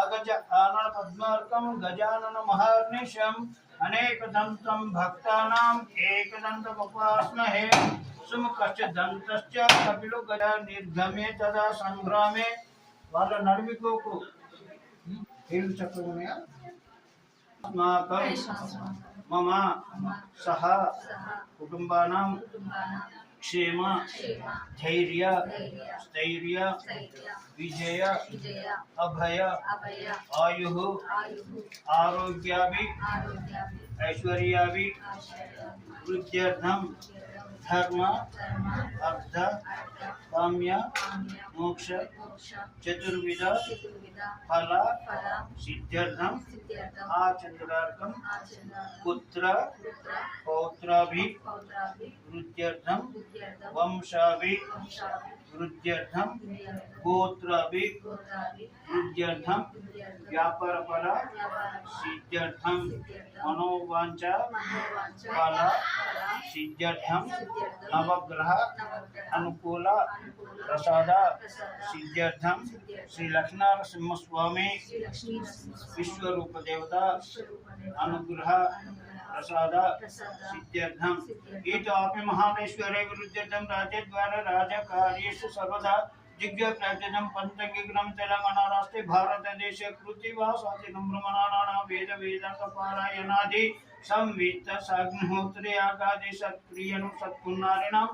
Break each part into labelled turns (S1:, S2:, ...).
S1: अगज आनन पद्मार्कं गजानन महर्निशम् अनेकदन्तं भक्तानाम् एकदन्तमुपास्महे सुमुखश्च दन्तश्च कपिलो गजा निर्गमे तदा संग्रामे వాళ్ళ నడిమికోకు ఏడు చక్కగా ఉన్నాయా మమ సహ కుటుంబానాం క్షేమ ధైర్య స్థైర్య విజయ అభయ ఆయు ఆరోగ్యాభి ఐశ్వర్యాభి వృద్ధ్యర్థం ధర్మ అర్థ కామ్య మోక్ష చతుర్విధ ఫల సిద్ధ్యర్థం ఆచంద్రార్థం పుత్ర పౌత్రాభి వృద్ధ్యర్థం వంశాభి వృద్ధ్యర్థం గోత్రాభి వృద్ధ్యర్థం వ్యాపార ఫల సిద్ధ్యర్థం మనోవాంఛ ఫల సిద్ధ్యర్థం నవగ్రహ అనుకూల ప్రసాద సిద్ధ్యర్థం శ్రీ లక్ష్మీనరసింహస్వామి విశ్వరూప దేవత అనుగ్రహ प्रसाद सिद्ध्यर्थम गीतापि महामेश्वरे विरुद्ध्यर्थम राज्यद्वारा राजकार्येषु सर्वदा जिज्ञा प्राप्त्यर्थम पंचंगिग्रम तेलंगाना राष्ट्रे भारत देशे कृतिवासाति नम्रमणानां वेद वेदांग पारायणादि संवित्त साग्निहोत्रे आगादि सत्क्रियनु सत्पुण्णारिणां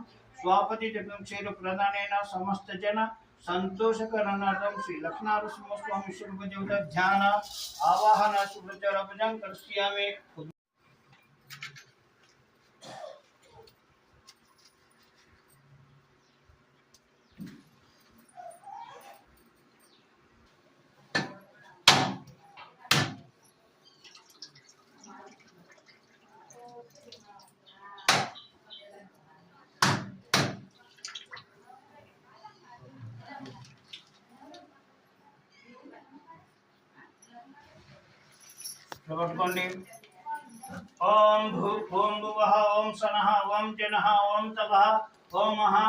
S1: स्वापति जपं क्षेत्र प्रदानेन समस्त जन संतोषकरणार्थं श्री लक्ष्मीनरसिंहस्वामी स्वरूप देवता ध्यान आवाहन सुप्रचारभजं करिष्यामि। ओम भूर्भुवः ओम सनः ओम जनः ओम तपः ओम महा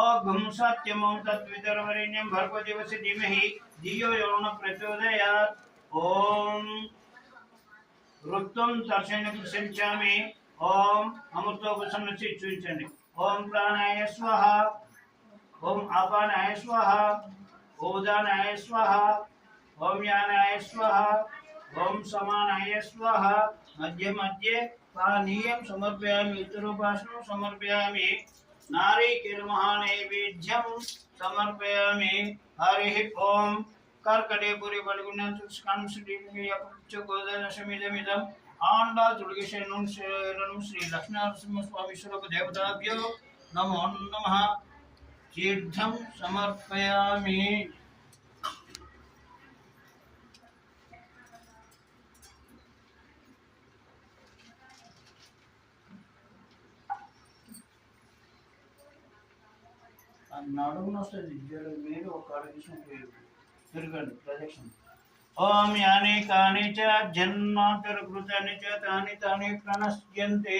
S1: ओम सत्यम ओम तद्वितुर्वरेण्यं भर्गोदेवस्य धीमहि धियो यो नः प्रचोदयात्। ओम ऋतुं दर्शनं प्रसिञ्चामि। ओम अमृतोपसन्नस्य चूचंडि। ओम प्राणाय स्वाहा ओम अपानाय स्वाहा ओदानाय स्वाहा ओम यानाय स्वाहा ओम समानाय स्वाहा। मध्य मध्ये पानीयं समर्पयामि उत्तरोपासनं समर्पयामि नारिकेलमहानैवेद्यं समर्पयामि। हरिः ओम कर्कटे पुरी बलगुणं सुस्कांसुडियपच्चकोदशमिदमिदम् आंडा तुलगेशनं शरणं श्री लक्ष्मीनरसिंहस्वामी स्वरूप देवताभ्यो नमो नमः। तीर्थं समर्पयामि। ओम यानि कानि च जन्मान्तरकृतानि च तानि तानि प्रणश्यन्ति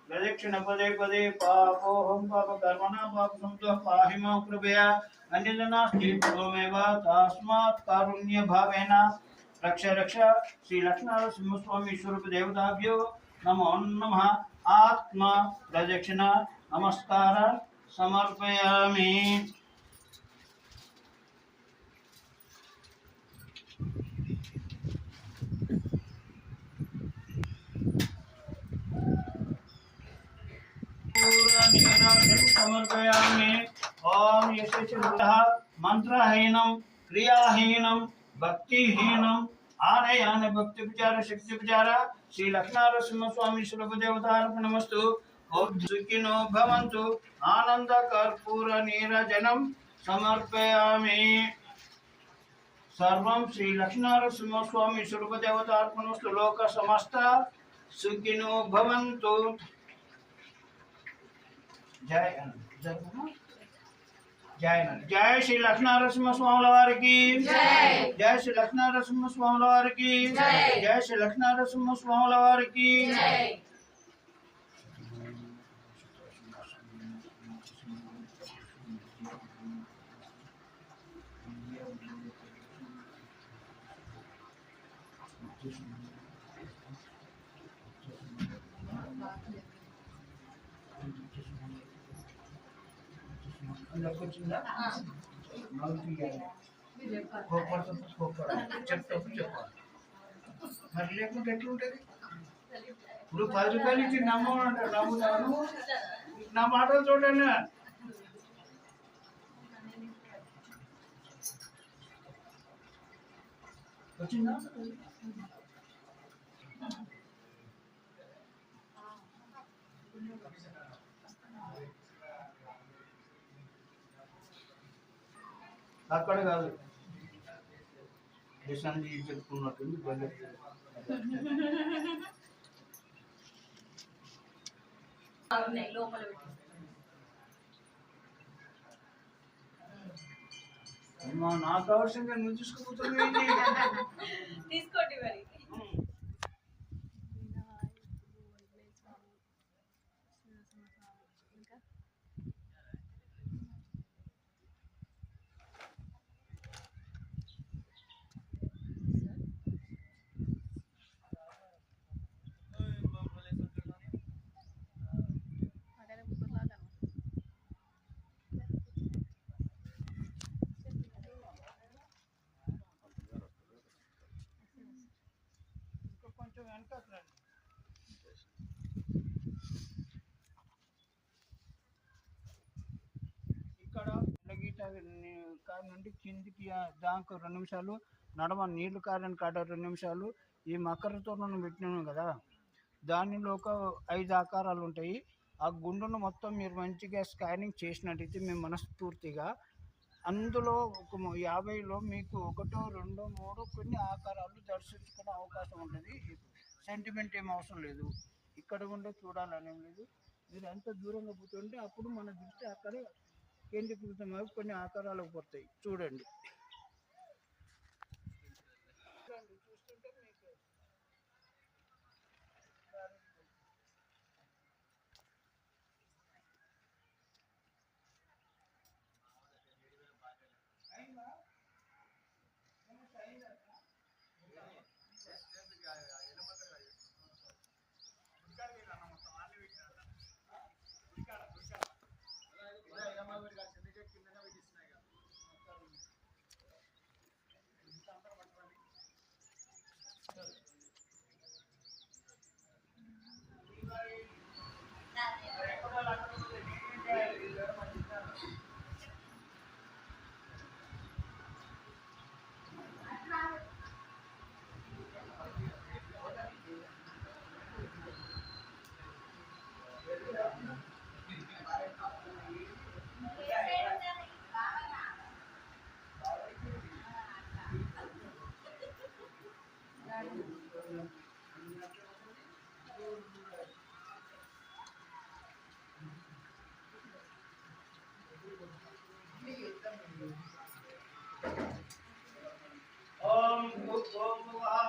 S1: प्रदक्षिण पदे पदे पापोऽहं पापकर्मणा पापसंतो पाहि मां कृपया अन्यजनास्ति त्वमेव तस्मात् कारुण्यभावेन रक्ष रक्ष श्री लक्ष्मीनरसिंहस्वामी स्वरूप देवताभ्यो नमो नमः। आत्मा प्रदक्षिण नमस्कार समर्पयामि। समर्पयामि। ओम यशस्विनः मंत्रहीनं क्रियाहीनं भक्तिहीनं आनयान भक्ति विचार शक्ति विचार श्री लक्ष्मीनरसिंहस्वामी स्वरूप देवतार्पणमस्तु। ओम सुखिनो भवन्तु आनंद कर्पूर नीराजनं समर्पयामि। सर्वं श्री लक्ष्मीनरसिंहस्वामी स्वरूप देवतार्पणमस्तु। लोक समस्त सुखिनो भवन्तु। जय जय श्री लक्ष्मीनरसिंहस्वामी वारिकी जय। जय श्री लक्ष्मीनरसिंहस्वामी वारिकी जय। जय श्री लक्ष्मीनरसिंहस्वामी वारिकी जय। అందులోకి వచ్చిందా మళ్ళీ తీయాలి కోపడుతుంది చెప్తావు చెప్పాలి మరి లేకుంటే ఎట్లుంటుంది ఇప్పుడు 10 రూపాయలు ఇచ్చి నమ్మమంటారు నమ్ముతాను నా మాటలు చూడండి వచ్చిందా అక్కడ కాదు దేశాన్ని చెప్పుకున్నట్టుంది అమ్మా నాకు కావాల్సిందే నువ్వు తీసుకుపోతుంది
S2: తీసుకోండి మరి
S1: కొంచెం వెనకాల ఇక్కడ గీత కాడ నుండి కిందికి దాకా 2 నిమిషాలు నడమ నీళ్లు కారని కాడ 2 నిమిషాలు ఈ మకరతో పెట్టినాను కదా దానిలో ఒక 5 ఆకారాలు ఉంటాయి ఆ గుండును మొత్తం మీరు మంచిగా స్కానింగ్ చేసినట్టయితే మేము మనస్ఫూర్తిగా అందులో ఒక 50లో మీకు 1, 2, 3 కొన్ని ఆకారాలు దర్శించుకునే అవకాశం ఉంటుంది సెంటిమెంట్ ఏం అవసరం లేదు ఇక్కడ ఉండే చూడాలనేం లేదు మీరు ఎంత దూరంగా కూర్చుంటే అప్పుడు మన దృష్టి అక్కడ కేంద్రీకృతమై కొన్ని ఆకారాలకు పోతాయి చూడండి చూస్తుంటే మీకు ఓం భూర్భువః